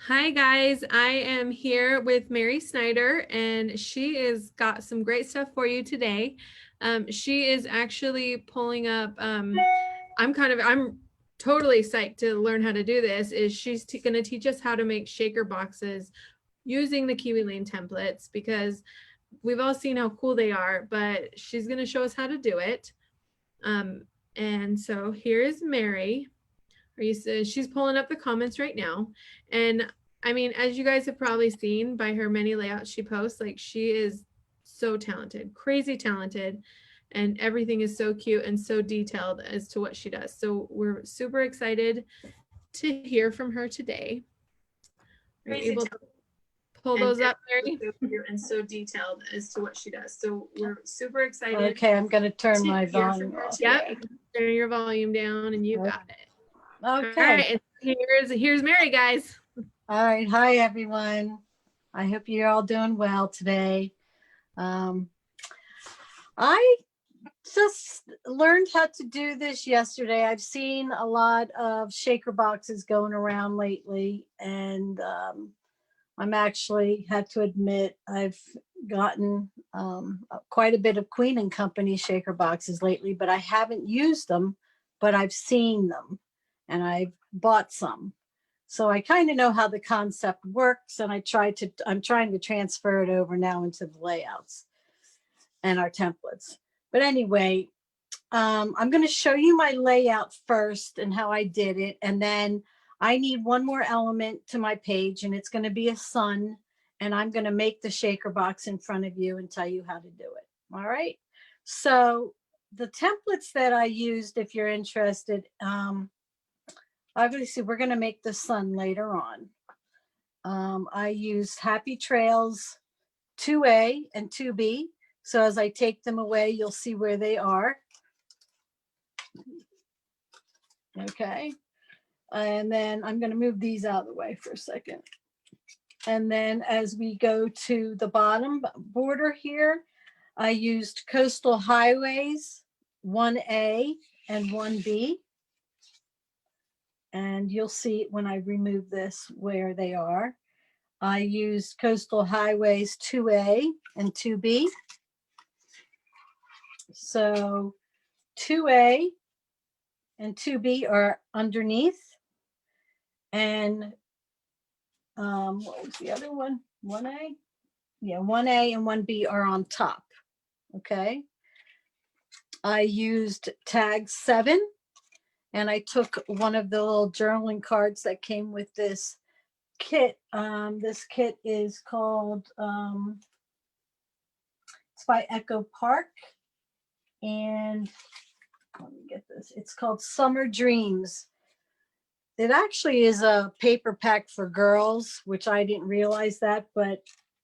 Hi guys, I am here with Mary Snyder and she is got some great stuff for you today. She is actually pulling up, I'm totally psyched to learn how to do this, is she's going to teach us how to make shaker boxes using the Kiwi Lane templates because we've all seen how cool they are, but she's going to show us how to do it. And so here's Mary. She's pulling up the comments right now. And I mean, as you guys have probably seen by her many layouts she posts, like she is so talented, crazy talented, and everything is so cute and so detailed as to what she does. So we're super excited to hear from her today. Are you able to pull those up, Mary? And so detailed as to what she does. So we're super excited. Okay, I'm going to turn my volume off. Yep, turn your volume down and you got it. Okay. All right, and here's Mary, guys. All right. Hi, everyone. I hope you're all doing well today. I just learned how to do this yesterday. I've seen a lot of shaker boxes going around lately, and I'm actually had to admit I've gotten quite a bit of Queen & Company shaker boxes lately, but I haven't used them, but I've seen them and I've bought some. So I kind of know how the concept works, and I'm trying to transfer it over now into the layouts and our templates. But anyway, I'm going to show you my layout first and how I did it. And then I need one more element to my page, and it's going to be a sun. And I'm going to make the shaker box in front of you and tell you how to do it. All right. So the templates that I used, if you're interested, obviously we're going to make the sun later on. I used Happy Trails 2A and 2B. So as I take them away, you'll see where they are. Okay. And then I'm going to move these out of the way for a second. And then as we go to the bottom border here, I used Coastal Highways 1A and 1B. And you'll see when I remove this where they are. I used Coastal Highways 2A and 2B. So 2A and 2B are underneath. And what was the other one? 1A? Yeah, 1A and 1B are on top. Okay. I used tag 7, and I took one of the little journaling cards that came with this kit. This kit is called, it's by Echo Park. And let me get this. It's called Summer Dreams. It actually is a paper pack for girls, which I didn't realize that, but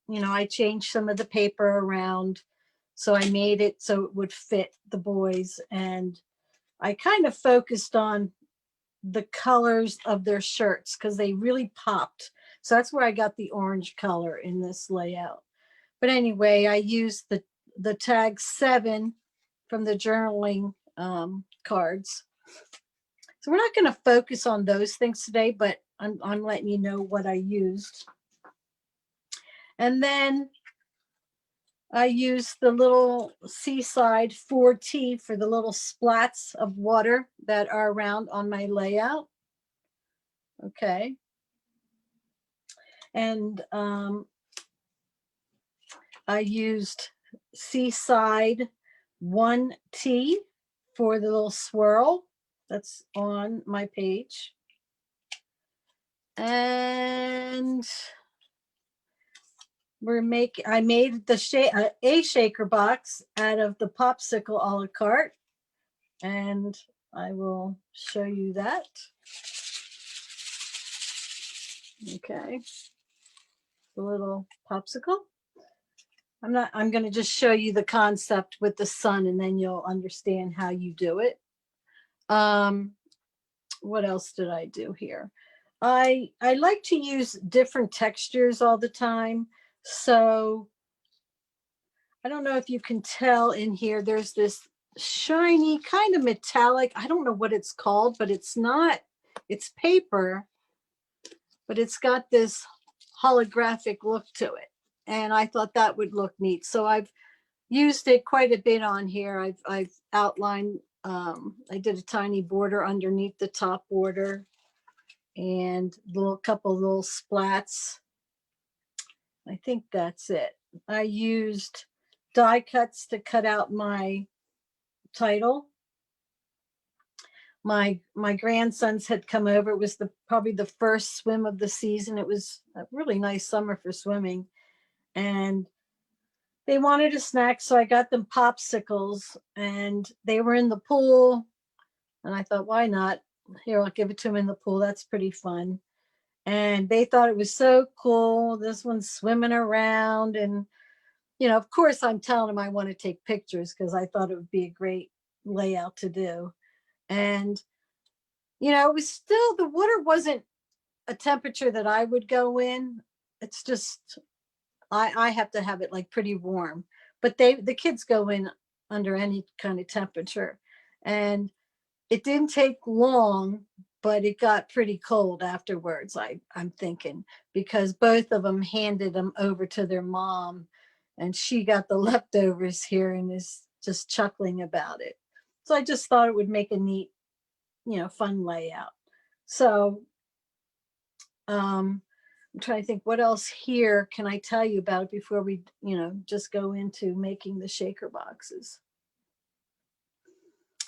you know, I changed some of the paper around. So I made it so it would fit the boys. And I kind of focused on the colors of their shirts because they really popped. So that's where I got the orange color in this layout. But anyway, I used the tag 7 from the journaling cards. So we're not going to focus on those things today, but I'm letting you know what I used. And then I used the little Seaside 4T for the little splats of water that are around on my layout. Okay. And I used Seaside 1T for the little swirl that's on my page. And I made the a shaker box out of the popsicle a la carte, and I will show you that. Okay, the little popsicle. I'm going to just show you the concept with the sun, and then you'll understand how you do it. What else did I do here? I like to use different textures all the time. So I don't know if you can tell in here, there's this shiny kind of metallic, I don't know what it's called, but it's not, it's paper, but it's got this holographic look to it. And I thought that would look neat. So I've used it quite a bit on here. I've outlined, I did a tiny border underneath the top border and couple little splats. I think that's it. I used die cuts to cut out my title. My grandsons had come over. It was probably the first swim of the season. It was a really nice summer for swimming, and they wanted a snack, so I got them popsicles, and they were in the pool, and I thought, why not? Here, I'll give it to them in the pool. That's pretty fun. And they thought it was so cool. This one's swimming around, and of course, I'm telling them I want to take pictures because I thought it would be a great layout to do. And it was still, the water wasn't a temperature that I would go in. It's just I have to have it like pretty warm. But the kids go in under any kind of temperature. And it didn't take long, but it got pretty cold afterwards, I'm thinking, because both of them handed them over to their mom, and she got the leftovers here and is just chuckling about it. So I just thought it would make a neat, fun layout. So I'm trying to think what else here can I tell you about before we, just go into making the shaker boxes.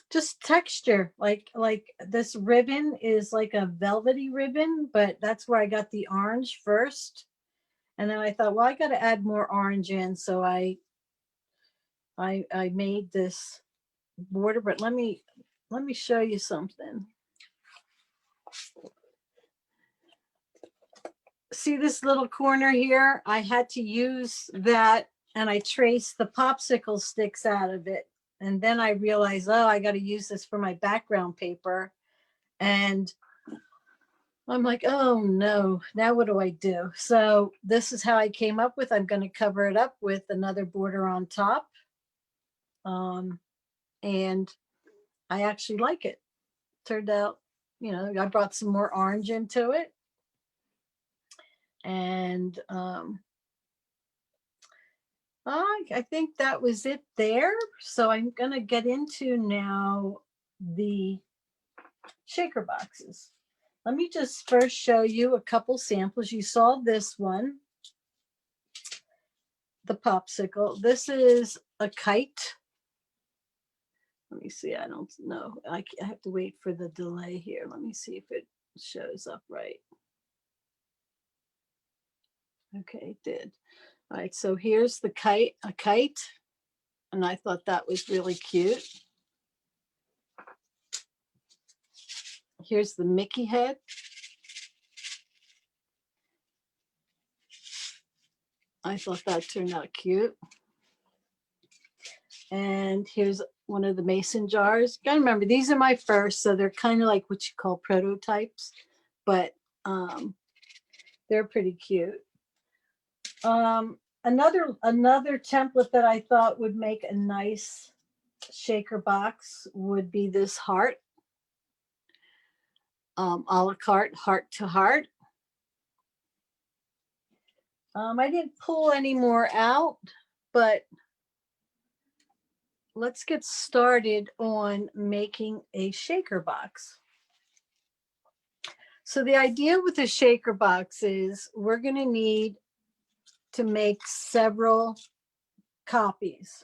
Just texture, like this ribbon is like a velvety ribbon, but that's where I got the orange first. And then I thought, well, I got to add more orange in. So I made this border, but let me show you something. See this little corner here? I had to use that, and I traced the popsicle sticks out of it. And then I realized, oh, I got to use this for my background paper. And I'm like, oh no, now what do I do? So this is how I came up with, I'm going to cover it up with another border on top. And I actually like it. Turned out, I brought some more orange into it. And I think that was it there. So I'm going to get into now the shaker boxes. Let me just first show you a couple samples. You saw this one, the popsicle. This is a kite. Let me see. I don't know. I have to wait for the delay here. Let me see if it shows up right. Okay, it did. All right, so here's the kite, a kite. And I thought that was really cute. Here's the Mickey head. I thought that turned out cute. And here's one of the mason jars. You gotta remember, these are my first, so they're kind of like what you call prototypes, but they're pretty cute. Another template that I thought would make a nice shaker box would be this heart, a la carte, heart to heart. I didn't pull any more out, but let's get started on making a shaker box. So the idea with the shaker box is we're going to need to make several copies.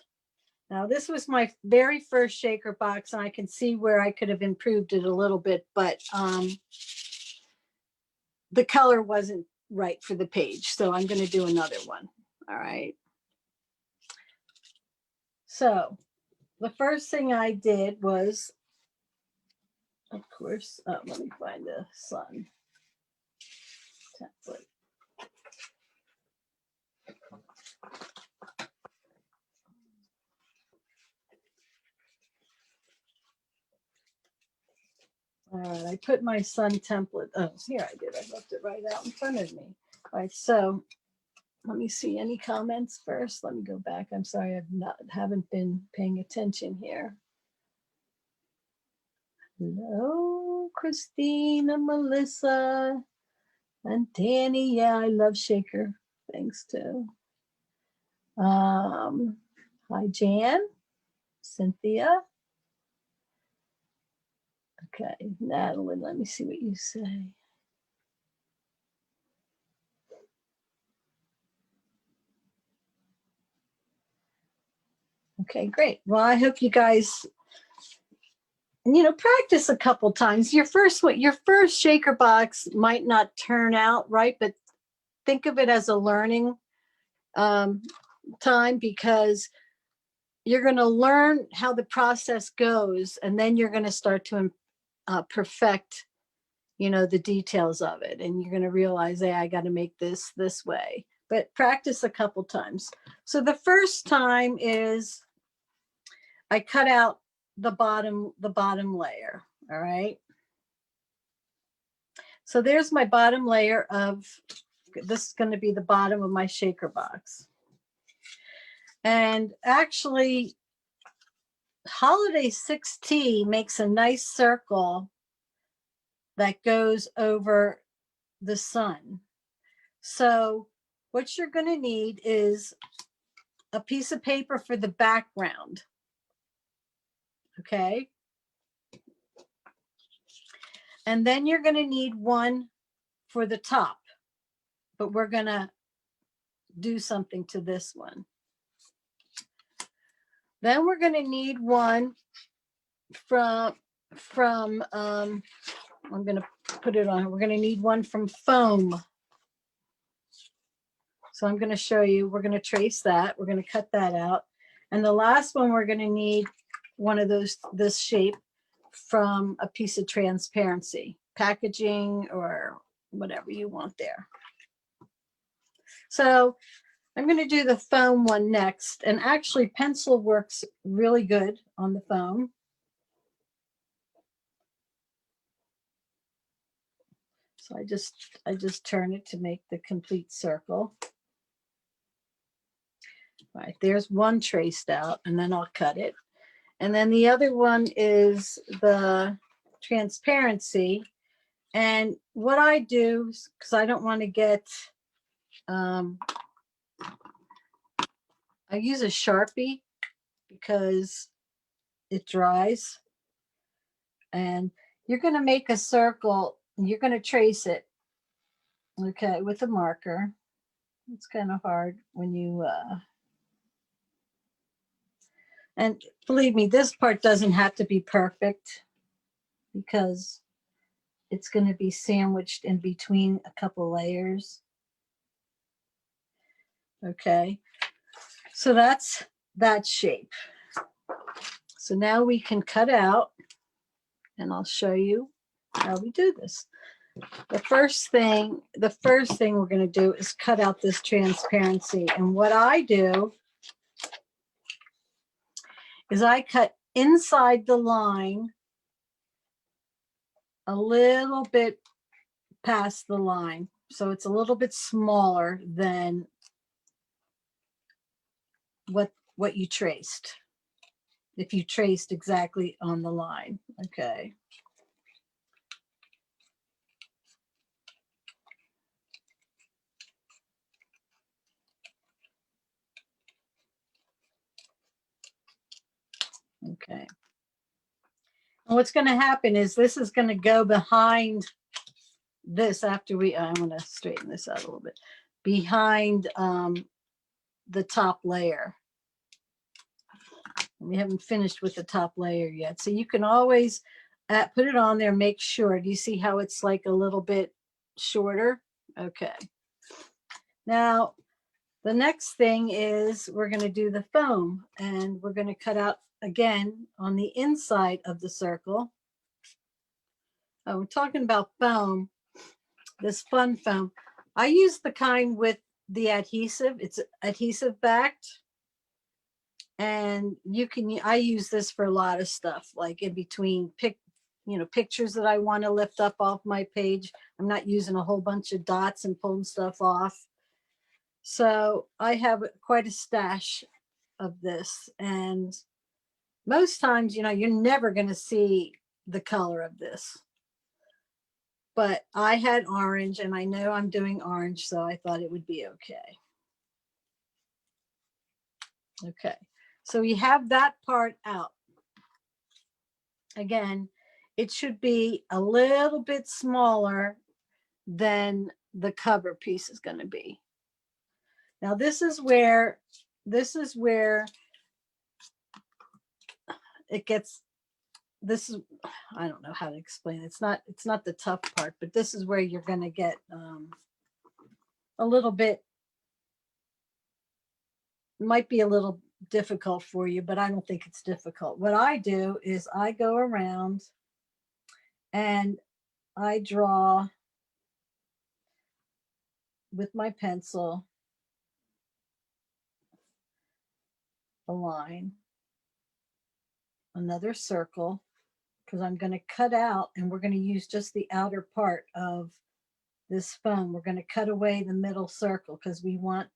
Now, this was my very first shaker box, and I can see where I could have improved it a little bit, but the color wasn't right for the page. So I'm going to do another one. All right. So the first thing I did was, of course, let me find the sun template. All right, I put my sun template. Oh, here I did. I left it right out in front of me. All right, so let me see any comments first. Let me go back. I'm sorry, haven't been paying attention here. Hello, Christina, Melissa. And Danny, yeah, I love shaker. Thanks too. Hi, Jan, Cynthia. Okay, Natalie, let me see what you say. Okay, great. Well, I hope you guys, practice a couple times. Your first shaker box might not turn out right, but think of it as a learning time, because you're going to learn how the process goes, and then you're going to start to perfect, the details of it, and you're going to realize, hey, I got to make this way. But practice a couple times. So the first time is I cut out the bottom layer. All right. So there's my bottom layer of, this is going to be the bottom of my shaker box. And actually, Holiday 6T makes a nice circle that goes over the sun. So what you're going to need is a piece of paper for the background. Okay. And then you're going to need one for the top, but we're going to do something to this one. Then we're going to need one from I'm going to put it on. We're going to need one from foam. So I'm going to show you, we're going to trace that. We're going to cut that out. And the last one, we're going to need one of those, this shape from a piece of transparency, packaging or whatever you want there. So I'm going to do the foam one next. And actually pencil works really good on the foam. So I just turn it to make the complete circle. All right, there's one traced out, and then I'll cut it. And then the other one is the transparency. And what I do, because I don't want to get, I use a Sharpie because it dries. And you're going to make a circle, and you're going to trace it, okay, with a marker. It's kind of hard when you, and believe me, this part doesn't have to be perfect because it's going to be sandwiched in between a couple layers. Okay, so that's that shape. So now we can cut out, and I'll show you how we do this. The first thing we're going to do is cut out this transparency. And what I do is I cut inside the line a little bit past the line. So it's a little bit smaller than what you traced, if you traced exactly on the line. Okay. Okay. And what's going to happen is this is going to go behind this after I'm going to straighten this out a little bit, behind the top layer. We haven't finished with the top layer yet. So you can always put it on there, make sure. Do you see how it's like a little bit shorter? Okay. Now, the next thing is we're going to do the foam, and we're going to cut out again on the inside of the circle. Oh, we're talking about foam, this fun foam. I use the kind with the adhesive. It's adhesive backed. And I use this for a lot of stuff, like in between pictures that I want to lift up off my page. I'm not using a whole bunch of dots and pulling stuff off. So I have quite a stash of this. And most times, you're never going to see the color of this. but I had orange and I know I'm doing orange, so I thought it would be okay. Okay, so we have that part out. Again, it should be a little bit smaller than the cover piece is going to be. Now this is where it gets, this is, I don't know how to explain it. It's not the tough part, but this is where you're going to get a little bit, might be a little difficult for you, but I don't think it's difficult. What I do is I go around and I draw with my pencil a line, another circle, because I'm going to cut out, and we're going to use just the outer part of this foam. We're going to cut away the middle circle because we want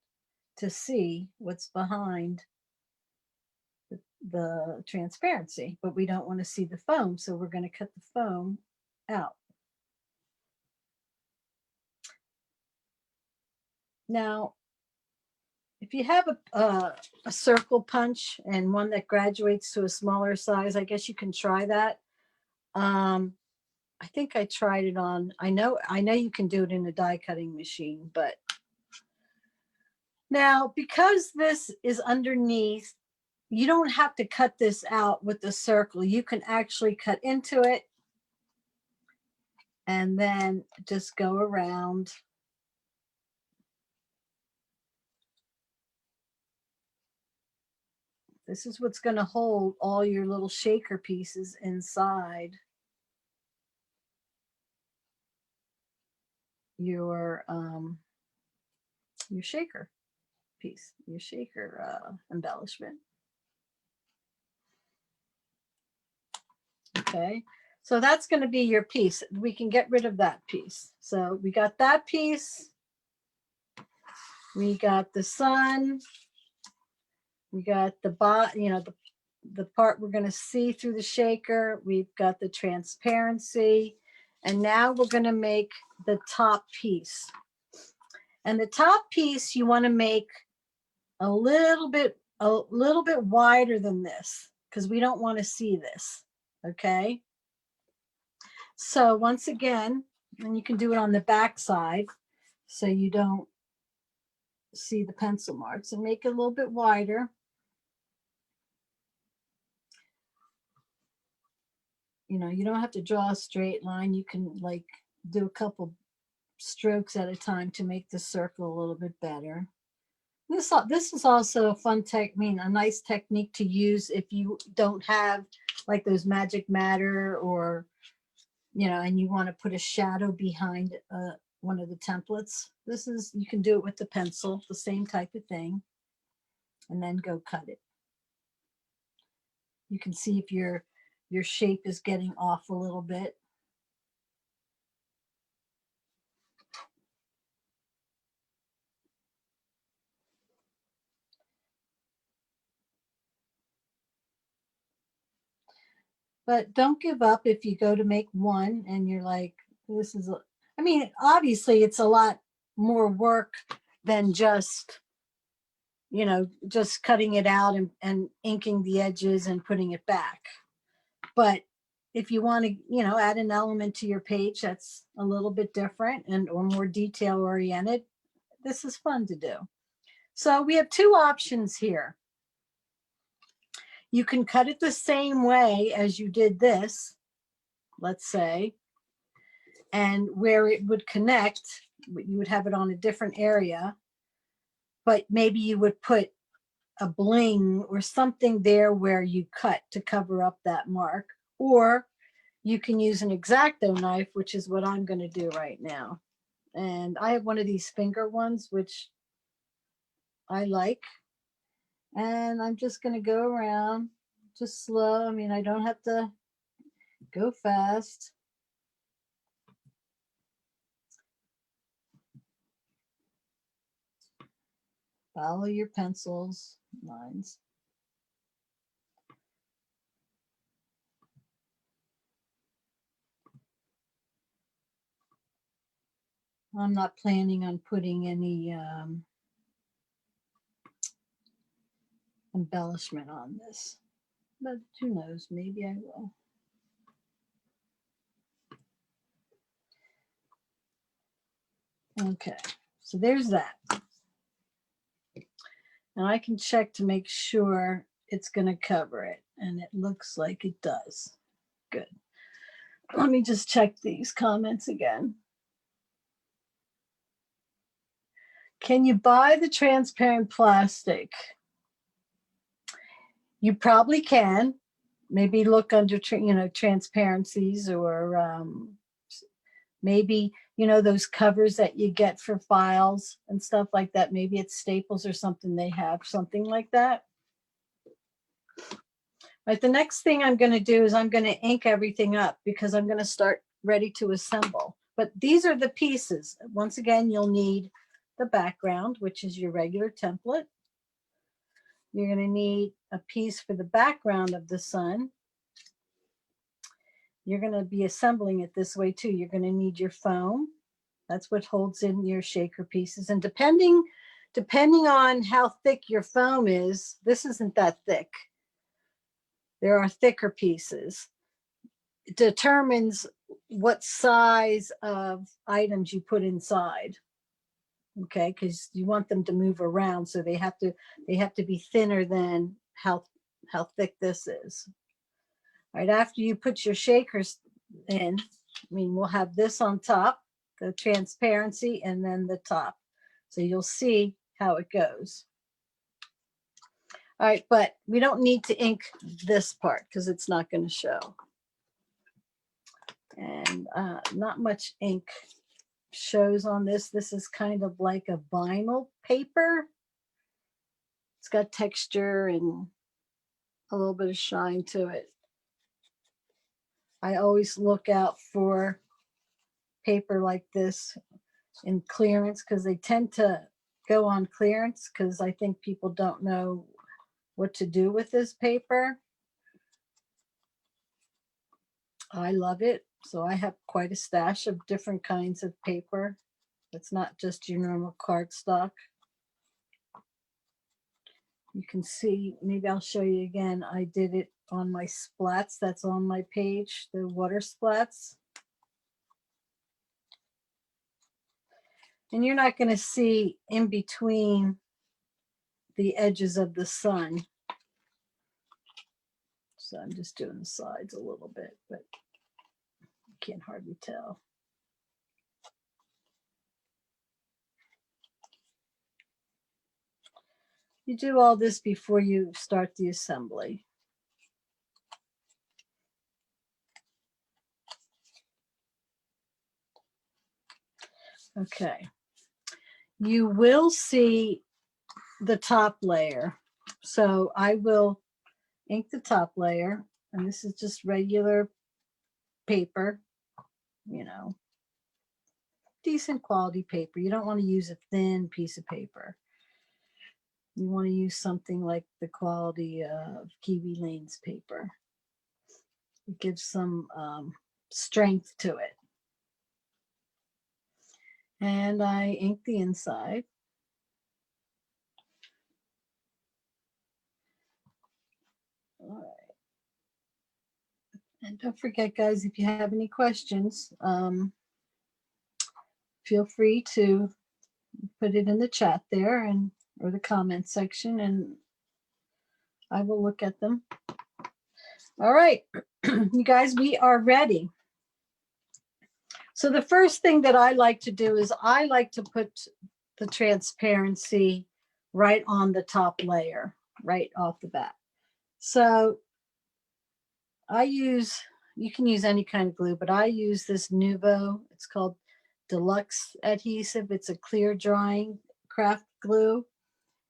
to see what's behind the transparency, but we don't want to see the foam, so we're going to cut the foam out. Now, if you have a circle punch and one that graduates to a smaller size, I guess you can try that. I think I tried it on, I know you can do it in a die cutting machine, but now because this is underneath, you don't have to cut this out with the circle. You can actually cut into it and then just go around. This is what's going to hold all your little shaker pieces inside your shaker piece, your shaker embellishment. Okay, so that's going to be your piece. We can get rid of that piece. So we got that piece. We got the sun. We got the the part we're going to see through the shaker. We've got the transparency. And now we're going to make the top piece. And the top piece you want to make a little bit wider than this, because we don't want to see this. Okay. So once again, and you can do it on the back side so you don't see the pencil marks, and make it a little bit wider. You know, you don't have to draw a straight line. You can like do a couple strokes at a time to make the circle a little bit better. This is also a fun technique, a nice technique to use if you don't have like those magic matter, or and you want to put a shadow behind one of the templates. You can do it with the pencil, the same type of thing, and then go cut it. You can see if your shape is getting off a little bit. But don't give up if you go to make one and you're like, this is, I mean, obviously it's a lot more work than just, just cutting it out and inking the edges and putting it back. But if you want to, add an element to your page that's a little bit different or more detail oriented, this is fun to do. So we have two options here. You can cut it the same way as you did this, let's say, and where it would connect, you would have it on a different area, but maybe you would put a bling or something there where you cut to cover up that mark. Or you can use an X-Acto knife, which is what I'm going to do right now. And I have one of these finger ones, which I like. And I'm just going to go around just slow. I mean, I don't have to go fast. Follow your pencils lines. I'm not planning on putting any embellishment on this, but who knows, maybe I will. Okay, so there's that. And I can check to make sure it's going to cover it, and it looks like it does. Good. Let me just check these comments again. Can you buy the transparent plastic? You probably can. Maybe look under, transparencies, or maybe, those covers that you get for files and stuff like that. Maybe it's Staples or something. They have something like that. Right, the next thing I'm going to do is I'm going to ink everything up because I'm going to start ready to assemble. But these are the pieces. Once again, you'll need the background, which is your regular template. You're going to need a piece for the background of the sun. You're going to be assembling it this way too. You're going to need your foam. That's what holds in your shaker pieces. And depending on how thick your foam is, this isn't that thick. There are thicker pieces. It determines what size of items you put inside. Okay, because you want them to move around, so they have to be thinner than how thick this is. Right after you put your shakers in, we'll have this on top, the transparency, and then the top. So you'll see how it goes. All right, but we don't need to ink this part because it's not going to show. And not much ink shows on this. This is kind of like a vinyl paper. It's got texture and a little bit of shine to it. I always look out for paper like this in clearance because they tend to go on clearance because I think people don't know what to do with this paper. I love it. So I have quite a stash of different kinds of paper. It's not just your normal cardstock. You can see, maybe I'll show you again. I did it on my splats. That's on my page, the water splats. And you're not going to see in between the edges of the sun. So I'm just doing the sides a little bit, but you can't hardly tell. You do all this before you start the assembly. Okay. You will see the top layer. So I will ink the top layer, and this is just regular paper, decent quality paper. You don't want to use a thin piece of paper. You want to use something like the quality of Kiwi Lane's paper. It gives some strength to it. And I ink the inside. All right. And don't forget, guys, if you have any questions, feel free to put it in the chat there or the comment section, and I will look at them. All right, you guys, we are ready. So the first thing that I like to do is I like to put the transparency right on the top layer, right off the bat. So you can use any kind of glue, but I use this Nuvo. It's called Deluxe Adhesive. It's a clear drying craft glue.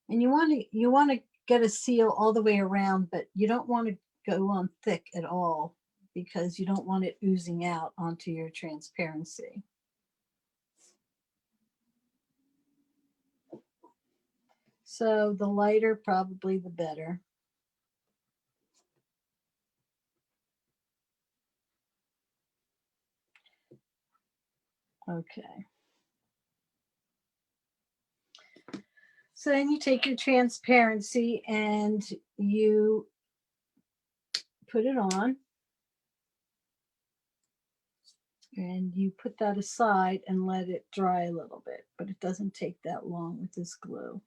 And you want to get a seal all the way around, but you don't want to go on thick at all because you don't want it oozing out onto your transparency. So the lighter, probably the better. Okay. So then you take your transparency and you put it on. And you put that aside and let it dry a little bit, but it doesn't take that long with this glue.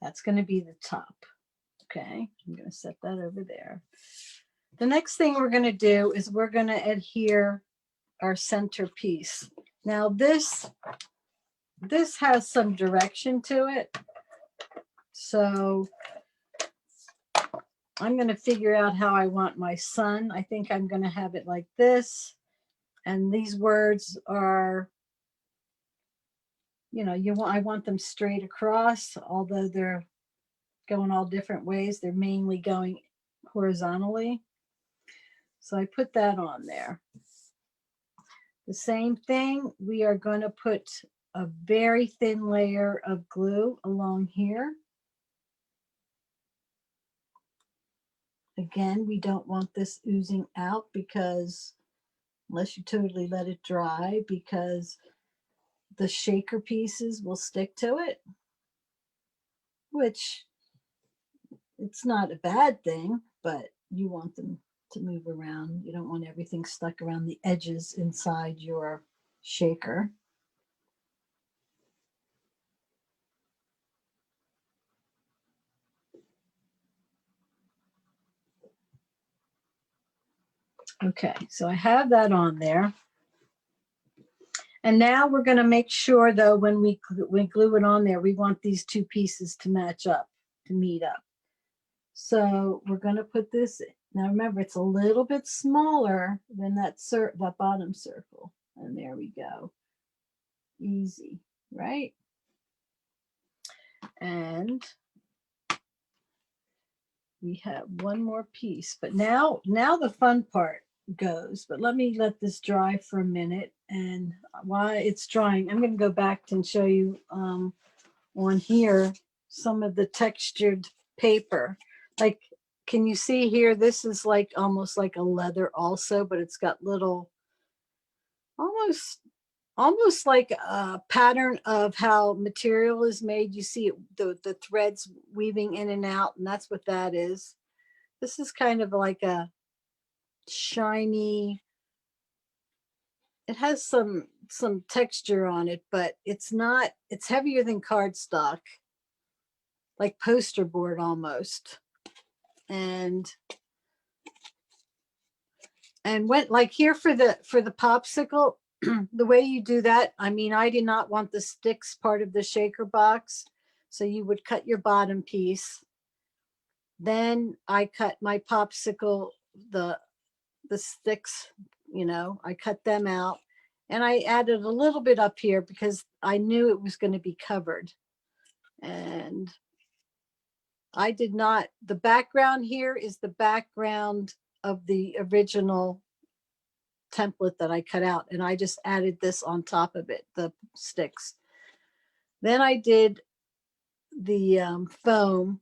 That's going to be the top. Okay, I'm going to set that over there. The next thing we're going to do is we're going to adhere our centerpiece. Now this has some direction to it. So I'm going to figure out how I want my sun. I think I'm going to have it like this. And these words are, you know, I want them straight across, although they're going all different ways. They're mainly going horizontally. So I put that on there. The same thing, we are going to put a very thin layer of glue along here. Again, we don't want this oozing out because unless you totally let it dry, because the shaker pieces will stick to it, which it's not a bad thing, but you want them to move around. You don't want everything stuck around the edges inside your shaker. Okay, so I have that on there. And now we're going to make sure, though, when we glue it on there, we want these two pieces to match up, to meet up. So we're going to put this, now remember, it's a little bit smaller than that bottom circle. And there we go. Easy, right? And we have one more piece. But now the fun part goes. But let me let this dry for a minute. And while it's drying, I'm going to go back and show you on here some of the textured paper. Like, can you see here? This is like almost like a leather also, but it's got little, almost like a pattern of how material is made. You see it, the threads weaving in and out, and that's what that is. This is kind of like a shiny, it has some texture on it, but it's heavier than cardstock, like poster board almost. And when, like here for the popsicle, the way you do that, I mean, I did not want the sticks part of the shaker box. So you would cut your bottom piece. Then I cut my popsicle, the sticks, you know, I cut them out. And I added a little bit up here because I knew it was going to be covered. And I did not, the background here is the background of the original template that I cut out, and I just added this on top of it, the sticks. Then I did the foam,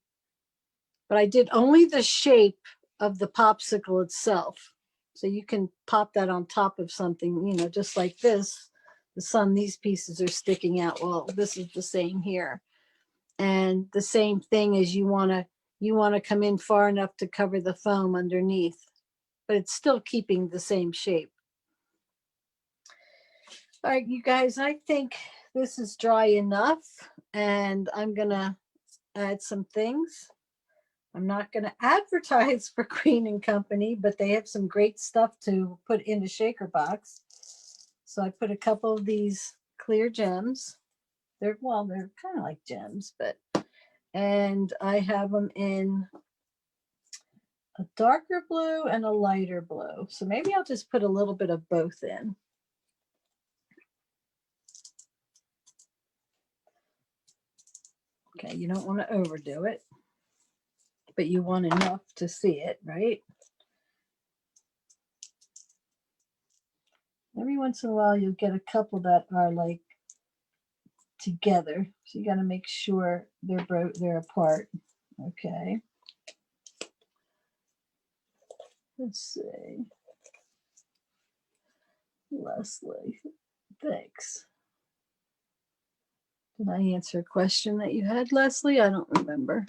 but I did only the shape of the popsicle itself. So you can pop that on top of something, you know, just like this. The sun, these pieces are sticking out. Well, this is the same here. And the same thing is you want to come in far enough to cover the foam underneath, but it's still keeping the same shape. All right, you guys, I think this is dry enough, and I'm going to add some things. I'm not going to advertise for Green and Company, but they have some great stuff to put in a shaker box. So I put a couple of these clear gems. They're kind of like gems, and I have them in a darker blue and a lighter blue. So maybe I'll just put a little bit of both in. Okay, you don't want to overdo it, but you want enough to see it, right? Every once in a while, you'll get a couple that are like together. So you got to make sure they're apart. Okay. Let's see. Leslie, thanks. Did I answer a question that you had, Leslie? I don't remember.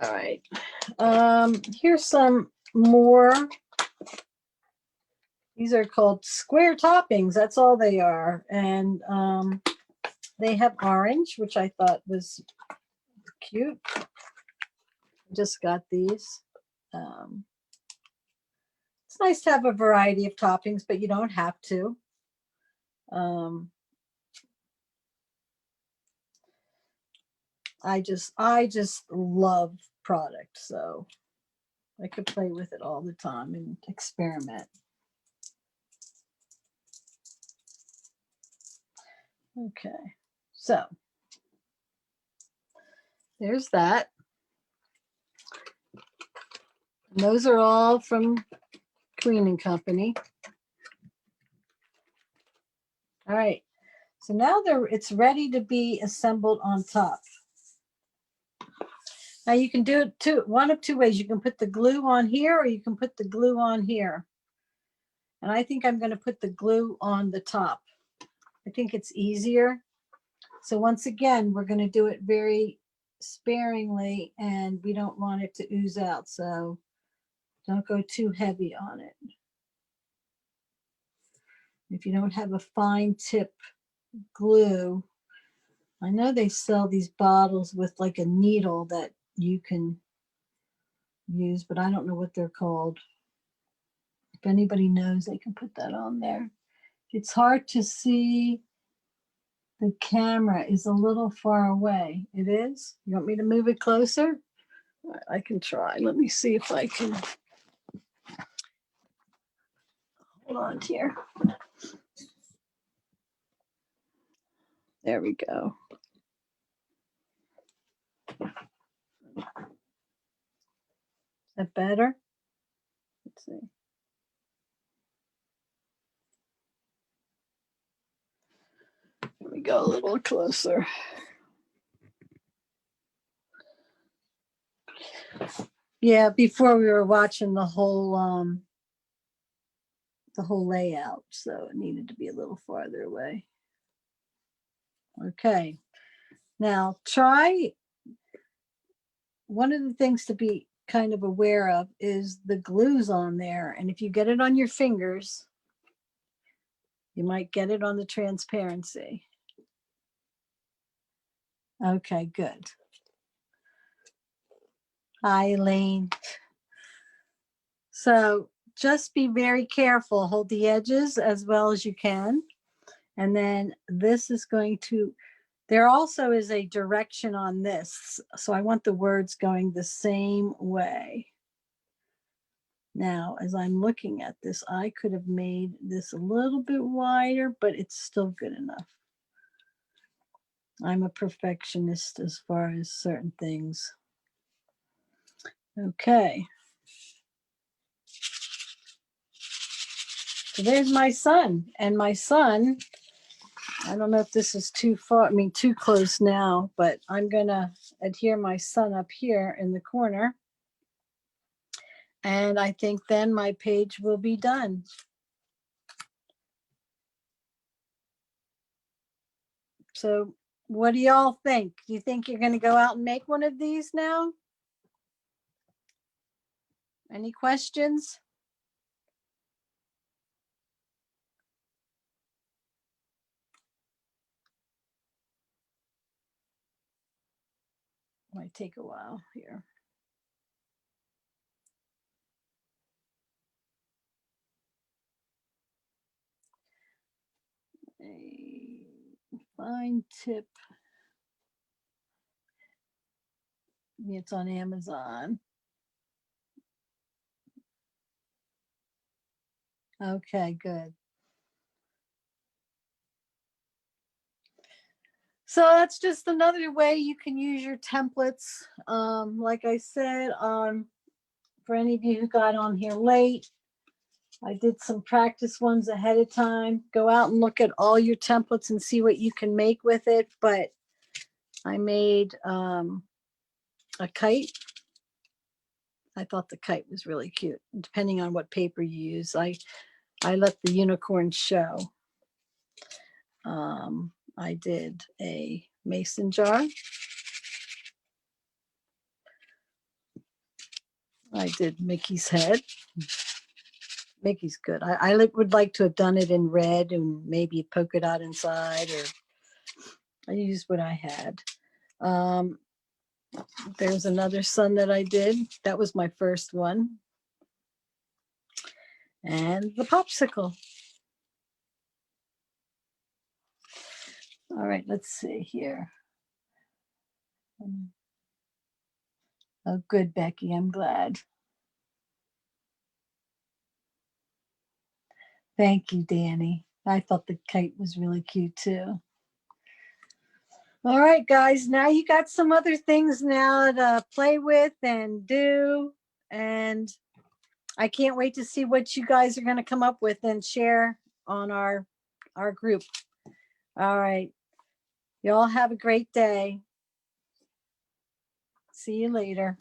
All right. Here's some more. These are called square toppings. That's all they are. And they have orange, which I thought was cute. Just got these. It's nice to have a variety of toppings, but you don't have to. I just love product, so I could play with it all the time and experiment. Okay, so there's that. And those are all from Queen and Company. All right, so now it's ready to be assembled on top. Now you can do it one of two ways. You can put the glue on here, or you can put the glue on here. And I think I'm going to put the glue on the top. I think it's easier. So once again, we're going to do it very sparingly, and we don't want it to ooze out. So don't go too heavy on it. If you don't have a fine tip glue, I know they sell these bottles with like a needle that you can use, but I don't know what they're called. If anybody knows, they can put that on there. It's hard to see. The camera is a little far away. It is? You want me to move it closer? I can try. Let me see if I can. Hold on here. There we go. Is that better? Let's see. Let me go a little closer. Yeah, before we were watching the whole layout, so it needed to be a little farther away. Okay. Now try, one of the things to be kind of aware of is the glues on there. And if you get it on your fingers, you might get it on the transparency. Okay, good. Hi, Elaine. So just be very careful. Hold the edges as well as you can. And then this is going to, there also is a direction on this. So I want the words going the same way. Now, as I'm looking at this, I could have made this a little bit wider, but it's still good enough. I'm a perfectionist as far as certain things. Okay. So there's my son, and my son, I don't know if this is too far, I mean, too close now, but I'm gonna adhere my son up here in the corner. And I think then my page will be done. So what do y'all think? Do you think you're gonna go out and make one of these now? Any questions? Might take a while here. A fine tip. It's on Amazon. Okay, good. So that's just another way you can use your templates. Like I said, for any of you who got on here late, I did some practice ones ahead of time. Go out and look at all your templates and see what you can make with it. But I made a kite. I thought the kite was really cute. Depending on what paper you use, I let the unicorn show. I did a mason jar. I did Mickey's head. Mickey's good. I would like to have done it in red and maybe a polka dot inside, or I used what I had. There's another sun that I did. That was my first one. And the popsicle. All right, let's see here. Oh, good, Becky. I'm glad. Thank you, Danny. I thought the kite was really cute too. All right, guys. Now you got some other things now to play with and do. And I can't wait to see what you guys are going to come up with and share on our group. All right. Y'all have a great day. See you later.